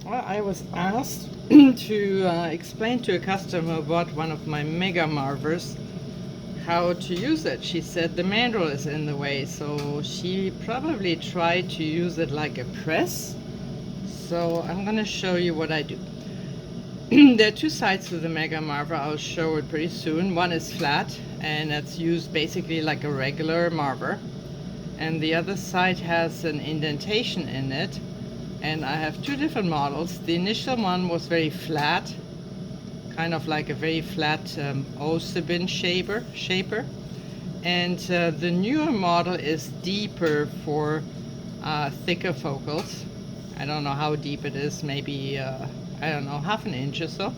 Well, I was asked to explain to a customer who bought one of my mega Marvers how to use it. She said the mandrel is in the way, so she probably tried to use it like a press. So I'm going to show you what I do. There are two sides to the Mega Marver. I'll show it pretty soon. One is flat, and that's used basically like a regular Marver. And the other side has an indentation in it. And I have two different models. The initial one was very flat, kind of like a very flat Osebin shaper. And the newer model is deeper for thicker focals. I don't know how deep it is, maybe, I don't know, half an inch or so.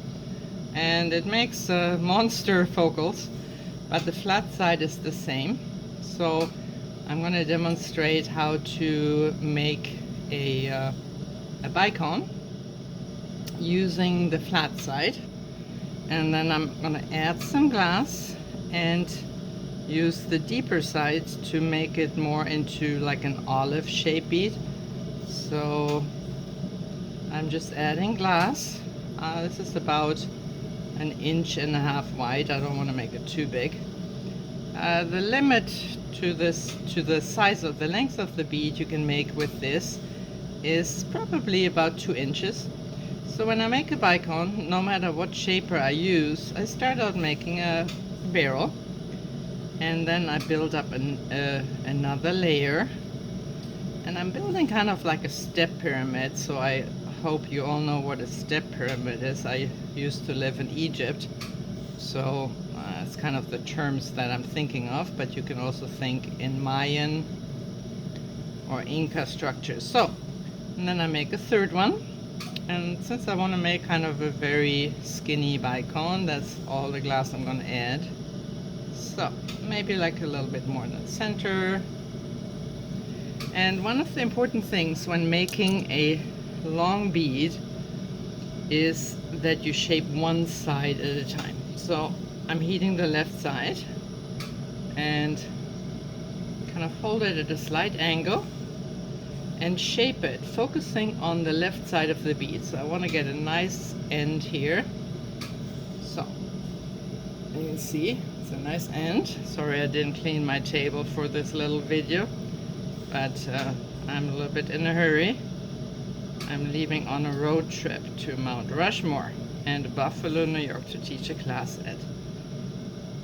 And it makes monster focals, but the flat side is the same. So I'm going to demonstrate how to make a bicone using the flat side. And then I'm going to add some glass and use the deeper side to make it more into like an olive shape bead. So I'm just adding glass. This is about 1.5 inches wide. I don't want to make it too big. The limit to the size of the length of the bead you can make with this is probably about 2 inches. So when I make a bicone, no matter what shaper I use, I start out making a barrel, and then I build up another layer, and I'm building kind of like a step pyramid. So I hope you all know what a step pyramid is. I used to live in Egypt, so it's kind of the terms that I'm thinking of, but you can also think in Mayan or Inca structures. So, and then I make a third one. And since I want to make kind of a very skinny bicone, that's all the glass I'm going to add. So maybe like a little bit more in the center. And one of the important things when making a long bead is that you shape one side at a time. So I'm heating the left side and kind of hold it at a slight angle and shape it, focusing on the left side of the bead. So I want to get a nice end here. So you can see it's a nice end. Sorry I didn't clean my table for this little video, but I'm a little bit in a hurry. I'm leaving on a road trip to Mount Rushmore and Buffalo, New York to teach a class at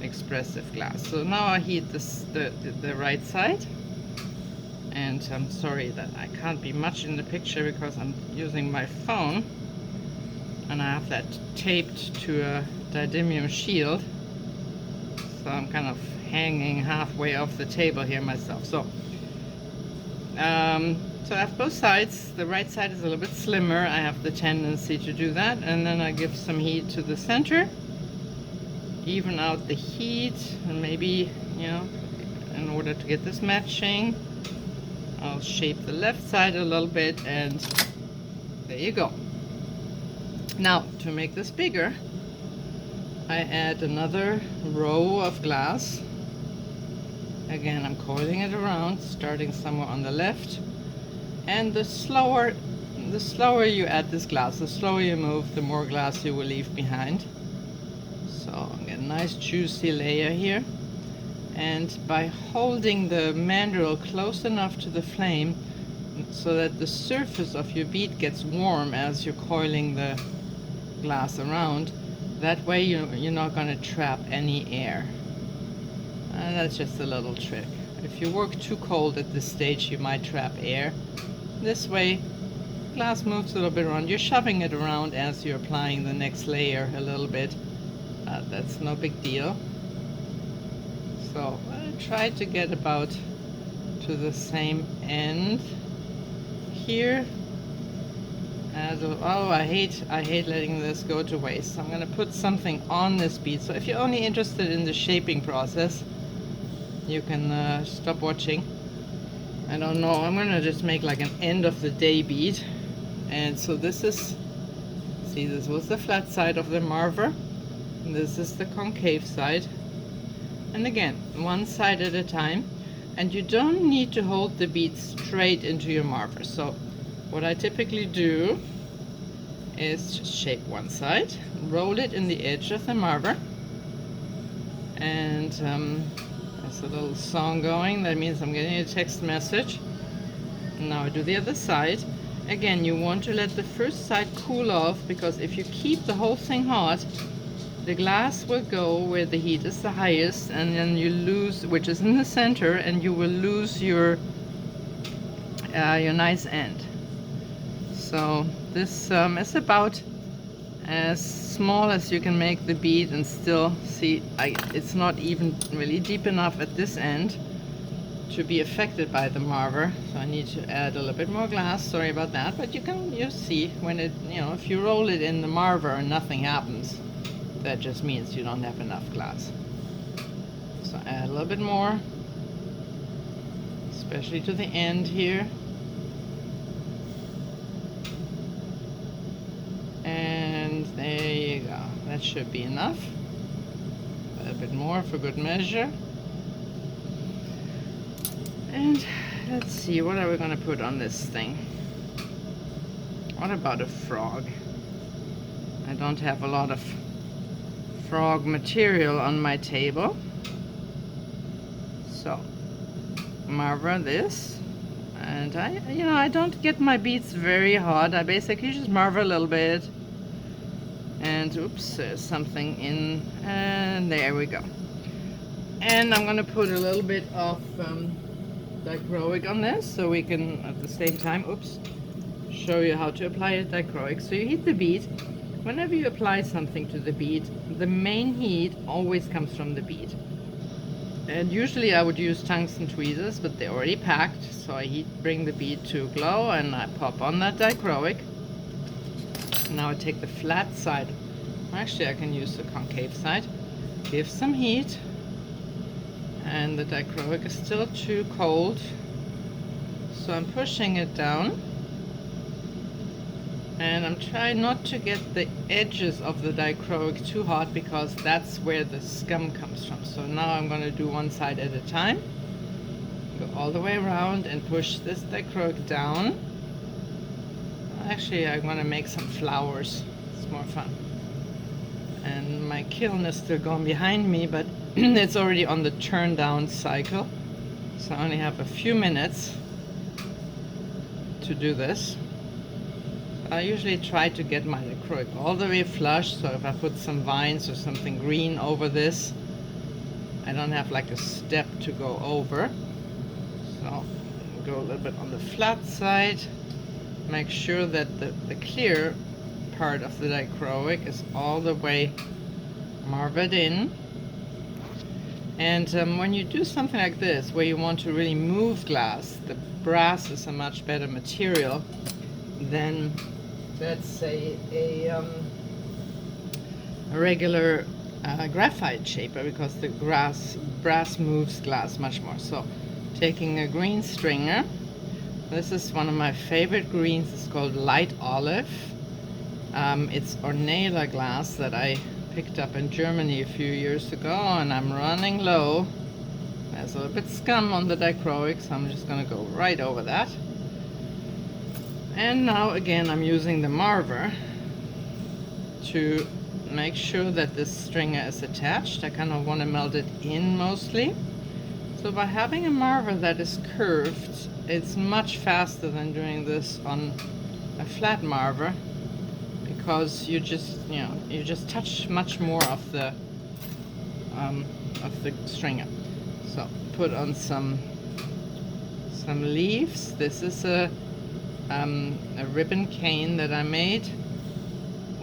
Expressive Glass. So now I heat the right side. And I'm sorry that I can't be much in the picture because I'm using my phone and I have that taped to a didymium shield, so I'm kind of hanging halfway off the table here myself. So so I have both sides. The right side is a little bit slimmer. I have the tendency to do that, and then I give some heat to the center, even out the heat, and maybe, you know, in order to get this matching, I'll shape the left side a little bit, and there you go. Now, to make this bigger, I add another row of glass. Again, I'm coiling it around, starting somewhere on the left. And the slower you add this glass, the slower you move, the more glass you will leave behind. So I get a nice juicy layer here. And by holding the mandrel close enough to the flame so that the surface of your bead gets warm as you're coiling the glass around, that way you're not going to trap any air. That's just a little trick. If you work too cold at this stage, you might trap air. This way, glass moves a little bit around. You're shoving it around as you're applying the next layer a little bit. That's no big deal. So I try to get about to the same end here. Oh, I hate letting this go to waste. So I'm going to put something on this bead. So if you're only interested in the shaping process, you can stop watching. I don't know. I'm going to just make like an end of the day bead. And so this is, see, this was the flat side of the Marver. This is the concave side. And again, one side at a time. And you don't need to hold the bead straight into your Marver. So what I typically do is just shape one side, roll it in the edge of the marver, and there's a little song going. That means I'm getting a text message. Now I do the other side. Again, you want to let the first side cool off, because if you keep the whole thing hot, the glass will go where the heat is the highest, and then you lose, which is in the center, and you will lose your nice end. So this is about as small as you can make the bead, and still see it's not even really deep enough at this end to be affected by the marver. So I need to add a little bit more glass. Sorry about that, but you see when it, if you roll it in the marver and nothing happens, that just means you don't have enough glass. So add a little bit more, especially to the end here. And there you go. That should be enough. A little bit more for good measure. And let's see, what are we going to put on this thing? What about a frog? I don't have a lot of frog material on my table. So marver this, and I don't get my beads very hot. I basically just marver a little bit, and oops, there's something in, and there we go. And I'm gonna put a little bit of dichroic on this, so we can at the same time, oops, show you how to apply a dichroic. So you heat the bead. Whenever you apply something to the bead, the main heat always comes from the bead. And usually I would use tungsten tweezers, but they're already packed, so I bring the bead to glow, and I pop on that dichroic. Now I take the flat side, actually I can use the concave side, give some heat, and the dichroic is still too cold, so I'm pushing it down, and I'm trying not to get the edges of the dichroic too hot, because that's where the scum comes from. So now I'm going to do one side at a time, go all the way around and push this dichroic down. Actually, I want to make some flowers, it's more fun. And my kiln is still going behind me, but it's already on the turn down cycle, so I only have a few minutes to do this. I usually try to get my dichroic all the way flush, so if I put some vines or something green over this, I don't have like a step to go over. So go a little bit on the flat side, make sure that the clear part of the dichroic is all the way marvered in. And when you do something like this, where you want to really move glass, the brass is a much better material than, let's say, a regular graphite shaper, because the brass moves glass much more. So taking a green stringer, this is one of my favorite greens, it's called light olive. It's ornella glass that I picked up in Germany a few years ago, and I'm running low. There's a little bit scum on the dichroic, so I'm just going to go right over that. And now again I'm using the marver to make sure that this stringer is attached. I kind of want to melt it in mostly. So by having a marver that is curved, it's much faster than doing this on a flat marver, because you just touch much more of the stringer. So put on some leaves. This is a ribbon cane that I made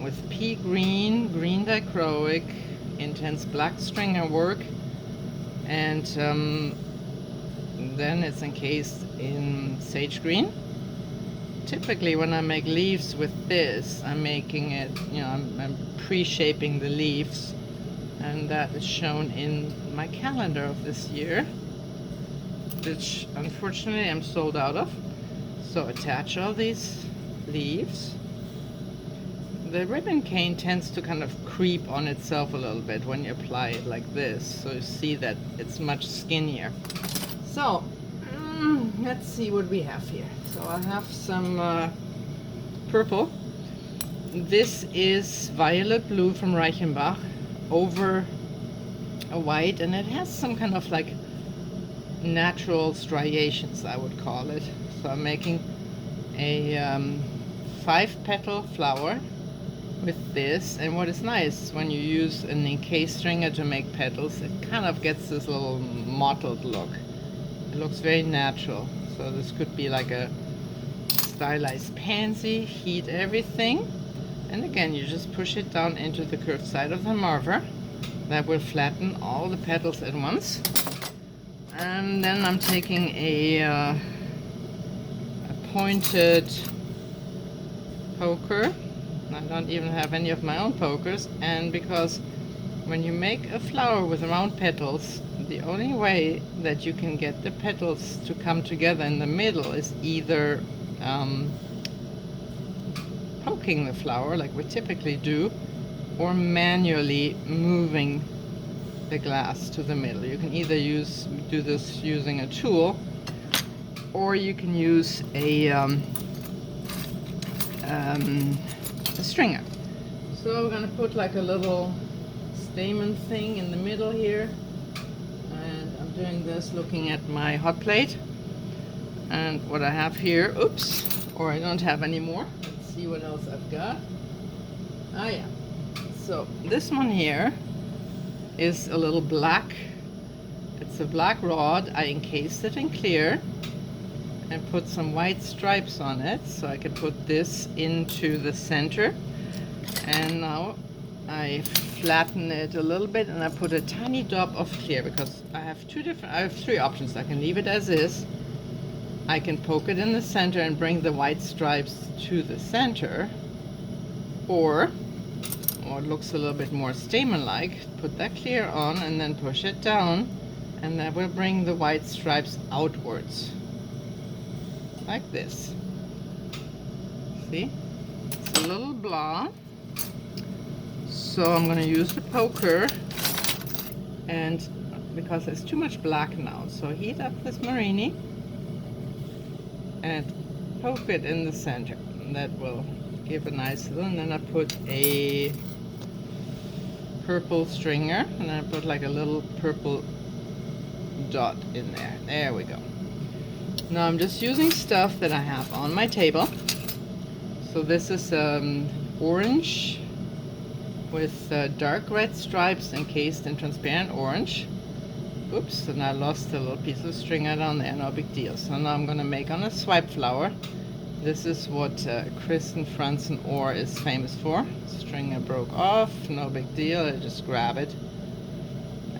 with pea green, green dichroic, intense black stringer work, and then it's encased in sage green. Typically when I make leaves with this, I'm making it, I'm pre-shaping the leaves, and that is shown in my calendar of this year, which unfortunately I'm sold out of. So attach all these leaves. The ribbon cane tends to kind of creep on itself a little bit when you apply it like this, so you see that it's much skinnier. So let's see what we have here. So I have some purple. This is violet blue from Reichenbach over a white, and it has some kind of like natural striations, I would call it. So I'm making a 5-petal flower with this, and what is nice when you use an encased stringer to make petals, it kind of gets this little mottled look. It looks very natural. So this could be like a stylized pansy. Heat everything, and again you just push it down into the curved side of the Marver. That will flatten all the petals at once. And then I'm taking a pointed poker. I don't even have any of my own pokers, and because when you make a flower with round petals, the only way that you can get the petals to come together in the middle is either poking the flower like we typically do, or manually moving the glass to the middle. You can either do this using a tool, or you can use a stringer. So I'm gonna put like a little stamen thing in the middle here, and I'm doing this looking at my hot plate and what I have here. Oops, or I don't have any more. Let's see what else I've got. Ah yeah, so this one here is a little black. It's a black rod. I encased it in clear and put some white stripes on it, so I can put this into the center. And now I flatten it a little bit, and I put a tiny dot of clear, because I have 3 options. I can leave it as is, I can poke it in the center and bring the white stripes to the center, or it looks a little bit more stamen-like, put that clear on and then push it down, and that will bring the white stripes outwards. Like this. See? It's a little blah. So I'm going to use the poker, and because there's too much black now, so heat up this Marini and poke it in the center. And that will give a nice little, and then I put a purple stringer, and I put like a little purple dot in there. There we go. Now I'm just using stuff that I have on my table. So this is orange with dark red stripes encased in transparent orange. Oops, and I lost a little piece of stringer down there, no big deal. So now I'm going to make on a swipe flower. This is what Kristen Franzen Orr is famous for. Stringer broke off, no big deal. I just grab it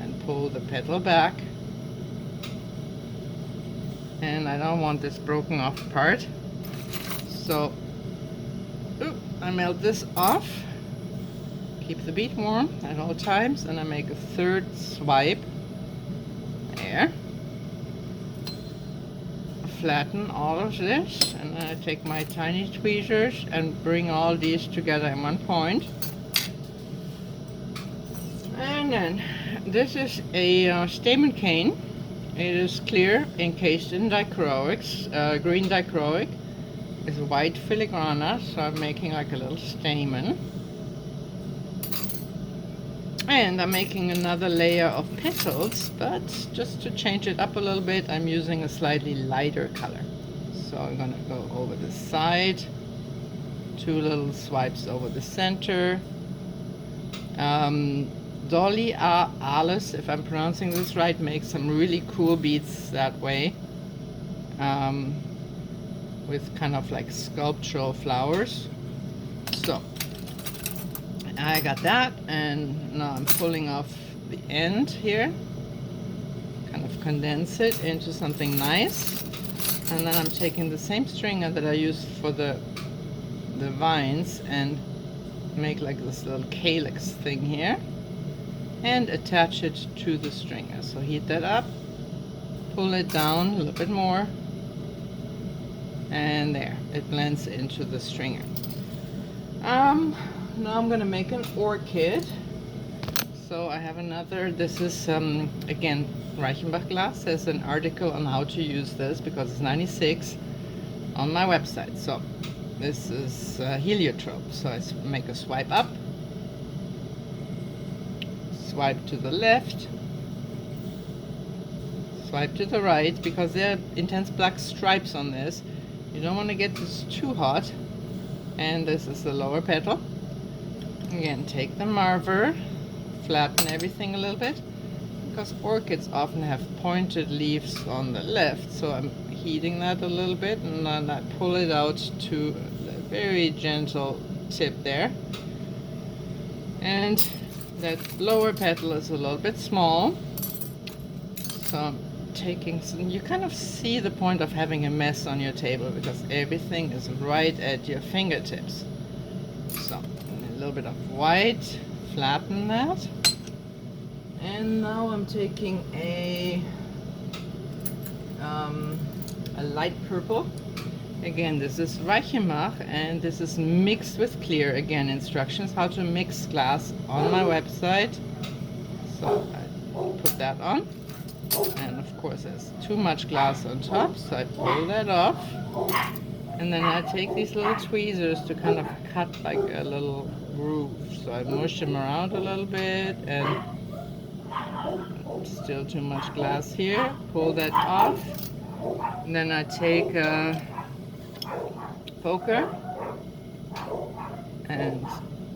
and pull the petal back. And I don't want this broken off part. So I melt this off. Keep the bead warm at all times, and I make a 3rd swipe. There. Flatten all of this, and then I take my tiny tweezers and bring all these together in one point. And then this is a stamen cane. It is clear, encased in dichroics, green dichroic. It's white filigrana, so I'm making like a little stamen. And I'm making another layer of petals, but just to change it up a little bit, I'm using a slightly lighter color. So I'm gonna go over the side, 2 little swipes over the center. Dolly A. Alice, if I'm pronouncing this right, makes some really cool beads that way, with kind of like sculptural flowers. So I got that, and now I'm pulling off the end here, kind of condense it into something nice, and then I'm taking the same stringer that I used for the vines and make like this little calyx thing here and attach it to the stringer. So heat that up, pull it down a little bit more, and there, it blends into the stringer. Now I'm gonna make an orchid. So I have another, this is again Reichenbach glass. There's an article on how to use this because it's 96 on my website. So This is heliotrope. So I make a swipe up, swipe to the left, swipe to the right, because there are intense black stripes on this. You don't want to get this too hot. And this is the lower petal. Again, take the Marver, flatten everything a little bit, because orchids often have pointed leaves on the left, so I'm heating that a little bit, and then I pull it out to a very gentle tip there. And that lower petal is a little bit small, so I'm taking some, you kind of see the point of having a mess on your table, because everything is right at your fingertips. So a little bit of white, flatten that. And now I'm taking a light purple. Again, this is Reichenbach, and this is mixed with clear. Again, instructions how to mix glass on my website. So I put that on. And of course there's too much glass on top, so I pull that off. And then I take these little tweezers to kind of cut like a little groove. So I mush them around a little bit, and still too much glass here. Pull that off. And then I take a poker and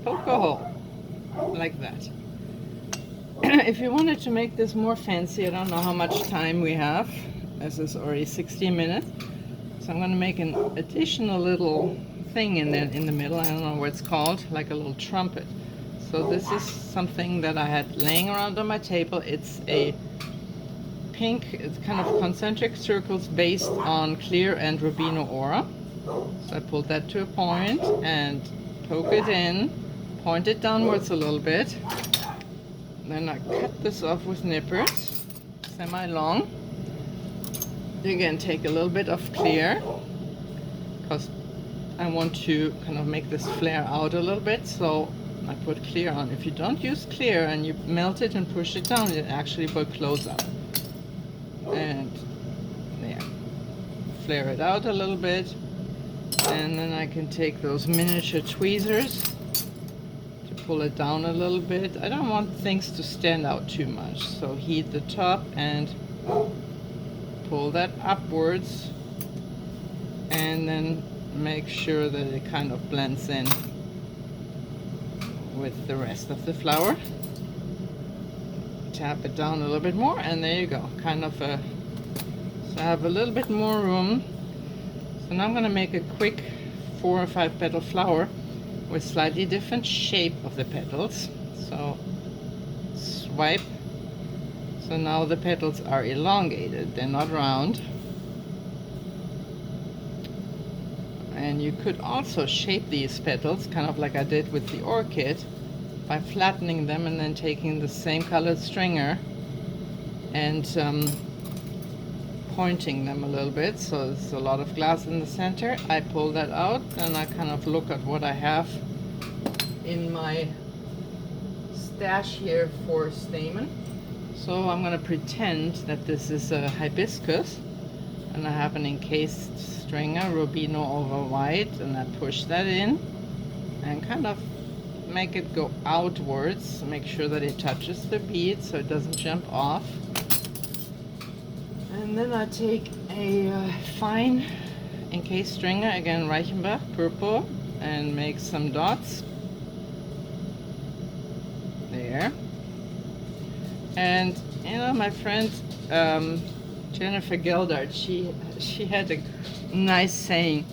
poke a hole like that. If you wanted to make this more fancy, I don't know how much time we have. This is already 60 minutes. So I'm going to make an additional little thing in the middle. I don't know what it's called, like a little trumpet. So this is something that I had laying around on my table. It's a pink, it's kind of concentric circles based on clear and Rubino Ora. So I pulled that to a point and poke it in, point it downwards a little bit. Then I cut this off with nippers, semi-long. Again, take a little bit of clear, because I want to kind of make this flare out a little bit, so I put clear on. If you don't use clear and you melt it and push it down, it actually will close up. And there, flare it out a little bit, and then I can take those miniature tweezers to pull it down a little bit. I don't want things to stand out too much, so heat the top and pull that upwards, and then make sure that it kind of blends in with the rest of the flower. Tap it down a little bit more, and there you go, kind of a, so I have a little bit more room. So now I'm going to make a quick 4 or 5 petal flower with slightly different shape of the petals. So swipe. So now the petals are elongated, they're not round. And you could also shape these petals, kind of like I did with the orchid, by flattening them and then taking the same colored stringer and pointing them a little bit. So there's a lot of glass in the center. I pull that out, and I kind of look at what I have in my stash here for stamen. So I'm going to pretend that this is a hibiscus, and I have an encased stringer, Rubino over white, and I push that in and kind of make it go outwards. Make sure that it touches the bead so it doesn't jump off. And then I take a fine encased stringer, again Reichenbach purple, and make some dots there. And you know, my friend Jennifer Geldart, she had a nice saying.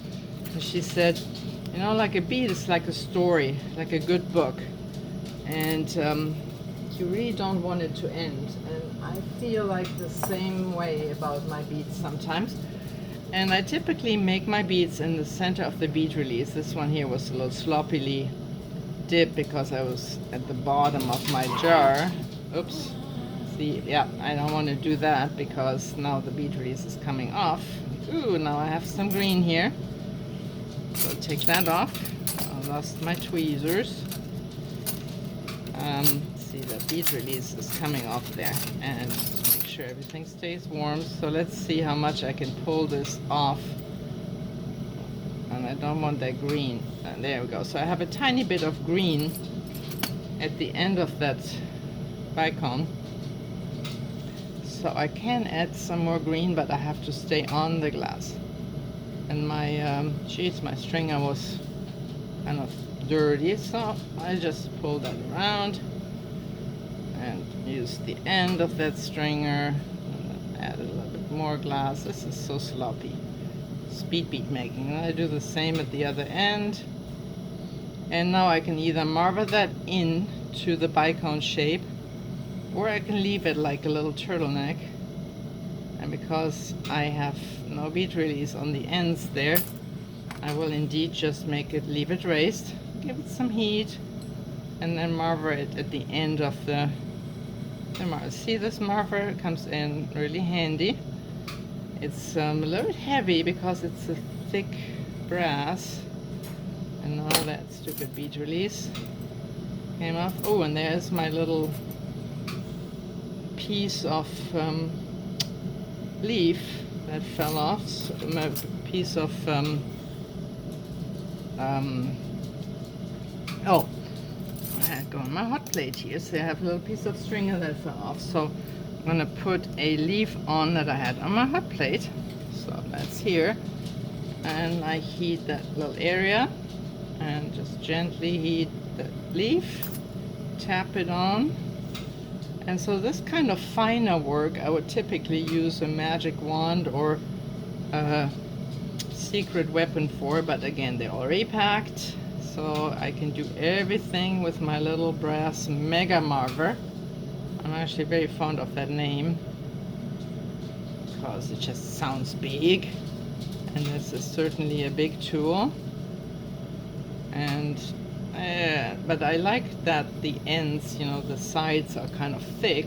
She said, you know, like a bead is like a story, like a good book, and you really don't want it to end. And I feel like the same way about my beads sometimes. And I typically make my beads in the center of the bead release. This one here was a little sloppily dipped because I was at the bottom of my jar. Oops. See, yeah, I don't want to do that because now the bead release is coming off. Ooh, now I have some green here. So take that off. I lost my tweezers. See, the bead release is coming off there, and make sure everything stays warm. So let's see how much I can pull this off. and I don't want that green. And there we go. So I have a tiny bit of green at the end of that bicone. So I can add some more green, but I have to stay on the glass. And my, geez, my stringer was kind of dirty, so I just pull that around and use the end of that stringer and add a little bit more glass. This is so sloppy. Speed bead making. And I do the same at the other end. And now I can either marver that in to the bicone shape, or I can leave it like a little turtleneck. And because I have no bead release on the ends there, I will indeed just leave it raised, give it some heat, and then marver it at the end of the marver. See, this marver comes in really handy. It's a little bit heavy because it's a thick brass. And now that stupid bead release came off. Oh, and there's my little piece of leaf that fell off. So, a piece of oh, I had go on my hot plate here, so I have a little piece of stringer that fell off. So I'm gonna put a leaf on that I had on my hot plate. So that's here, and I heat that little area and just gently heat the leaf, tap it on. And so this kind of finer work, I would typically use a magic wand or a secret weapon for, but again, they're already packed, so I can do everything with my little brass Mega Marver. I'm actually very fond of that name because it just sounds big, and this is certainly a big tool. And but I like that the ends, you know, the sides are kind of thick,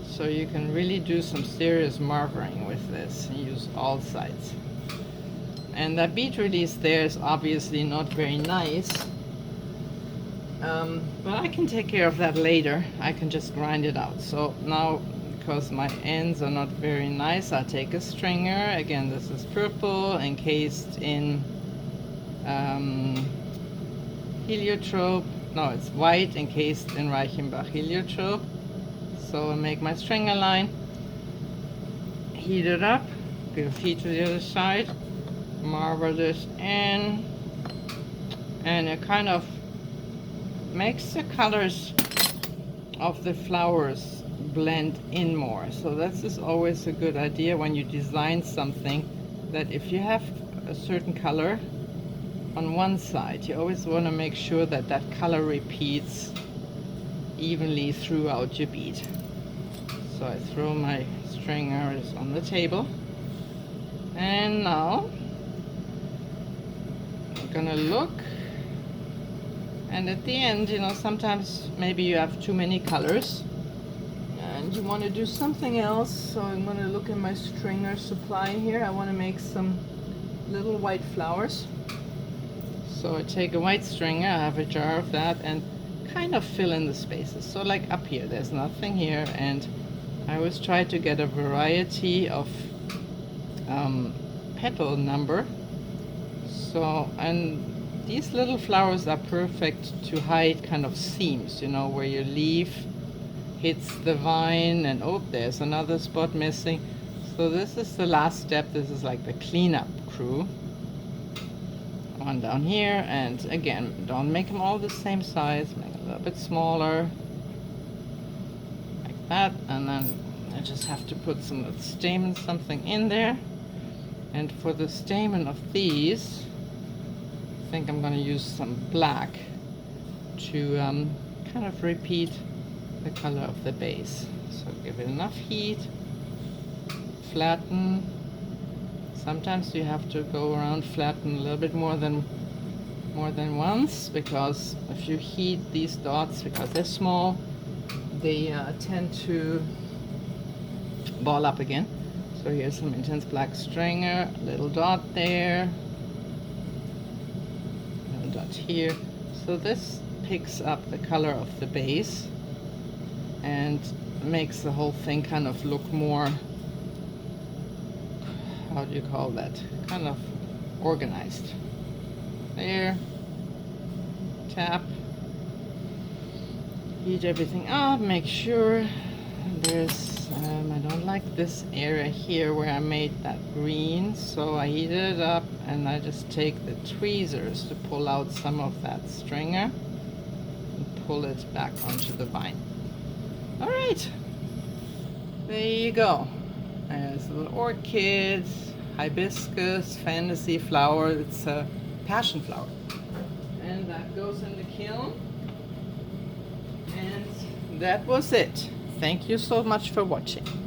so you can really do some serious marvering with this and use all sides. And that bead release there is obviously not very nice, but I can take care of that later. I can just grind it out. So now, because my ends are not very nice, I take a stringer. Again, this is purple, encased in heliotrope. No, it's white, encased in Reichenbach heliotrope. So I make my stringer line, heat it up, give heat to the other side, marver this in, and it kind of makes the colors of the flowers blend in more. So this is always a good idea when you design something, that if you have a certain color on one side, you always want to make sure that that color repeats evenly throughout your bead. So I throw my stringers on the table, and now I'm gonna look, and at the end, you know, sometimes maybe you have too many colors and you want to do something else. So I'm going to look in my stringer supply here. I want to make some little white flowers. So I take a white stringer, I have a jar of that, and kind of fill in the spaces. So like up here, there's nothing here, and I always try to get a variety of petal number. So, and these little flowers are perfect to hide kind of seams, you know, where your leaf hits the vine, and oh, there's another spot missing. So this is the last step. This is like the cleanup crew. One down here, and again, don't make them all the same size, make it a little bit smaller, like that, and then I just have to put some stamens, something in there. And for the stamen of these, I think I'm going to use some black to kind of repeat the color of the base. So give it enough heat, flatten. Sometimes you have to go around, flatten a little bit more than once, because if you heat these dots, because they're small, they tend to ball up again. So here's some intense black stringer, little dot there, little dot here. So this picks up the color of the base and makes the whole thing kind of look more, how do you call that, kind of organized. There. Tap. Heat everything up. Make sure there's I don't like this area here where I made that green, so I heat it up and I just take the tweezers to pull out some of that stringer and pull it back onto the vine. All right, there you go. There's little orchids, hibiscus, fantasy flower. It's a passion flower, and that goes in the kiln. And that was it. Thank you so much for watching.